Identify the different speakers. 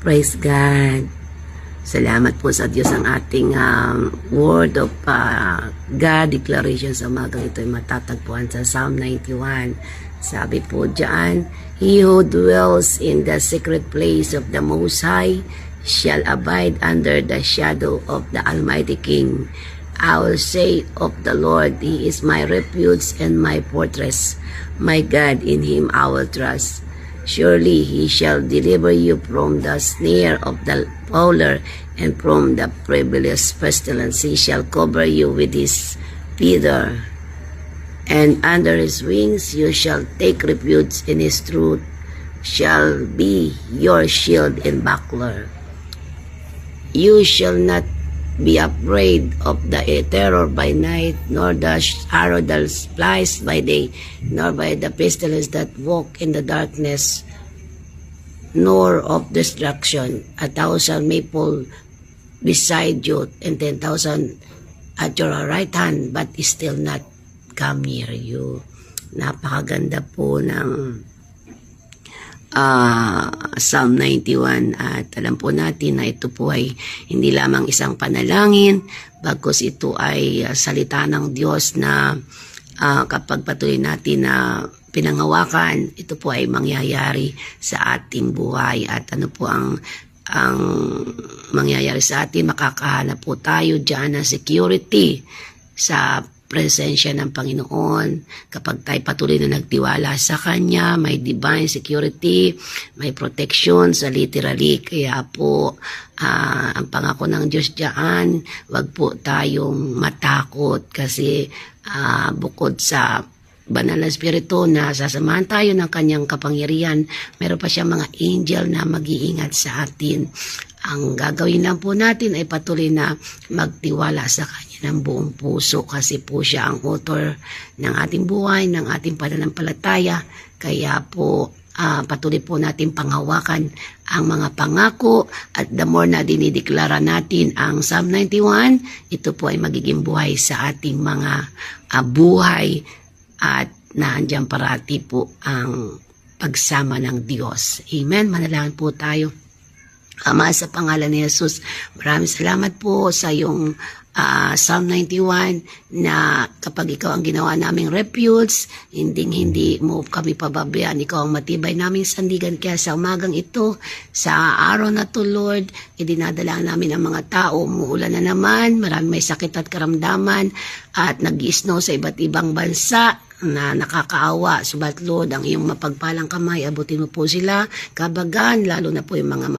Speaker 1: Praise God. Salamat po sa Diyos ang ating word of God declaration sa umagang ito ay matatagpuan sa Psalm 91. Sabi po diyan, He who dwells in the secret place of the Most High shall abide under the shadow of the Almighty King. I will say of the Lord, He is my refuge and my fortress. My God, in Him I will trust. Surely He shall deliver you from the snare of the fowler and from the perilous pestilence. He shall cover you with His feather, and under His wings you shall take refuge. In His truth shall be your shield and buckler. You shall not be afraid of the terror by night, nor the arrow that flies by day, nor by the pestilence that walk in the darkness, nor of destruction. 1,000 may fall beside you, and 10,000 at your right hand, but still not come near you. Napakaganda po ng Psalm 91 at alam po natin na ito po ay hindi lamang isang panalangin, bagkus ito ay salita ng Diyos na kapag patuloy natin na pinangawakan, ito po ay mangyayari sa ating buhay. At ano po ang mangyayari sa atin, makakahanap po tayo dyan ng security sa presensya ng Panginoon. Kapag tayo patuloy na nagtiwala sa Kanya, may divine security, may protection sa literally. Kaya po, ang pangako ng Diyos diyan, wag po tayong matakot kasi bukod sa banal na espiritu na sasamahan tayo ng Kanyang kapangyarihan, meron pa siya mga angel na mag-iingat sa atin. Ang gagawin lang po natin ay patuloy na magtiwala sa Kanya ng buong puso kasi po siya ang author ng ating buhay, ng ating pananampalataya. Kaya po patuloy po natin panghawakan ang mga pangako at the more na dinideklara natin ang Psalm 91, ito po ay magiging buhay sa ating mga buhay at naandyan parati po ang pagsama ng Diyos. Amen. Manalangin po tayo. Ama, sa pangalan ni Jesus, maraming salamat po sa iyong Psalm 91 na kapag ikaw ang ginawa naming refuge, hindi mo kami pababayaan. Ikaw ang matibay naming sandigan. Kaya sa umagang ito, sa araw na to, Lord, idinadala namin ang mga tao. Umuulan na naman, maraming may sakit at karamdaman at nag-i-snow sa iba't ibang bansa na nakakaawa. Subat, Lord, ang iyong mapagpalang kamay, abutin mo po sila, kabagan, lalo na po yung mga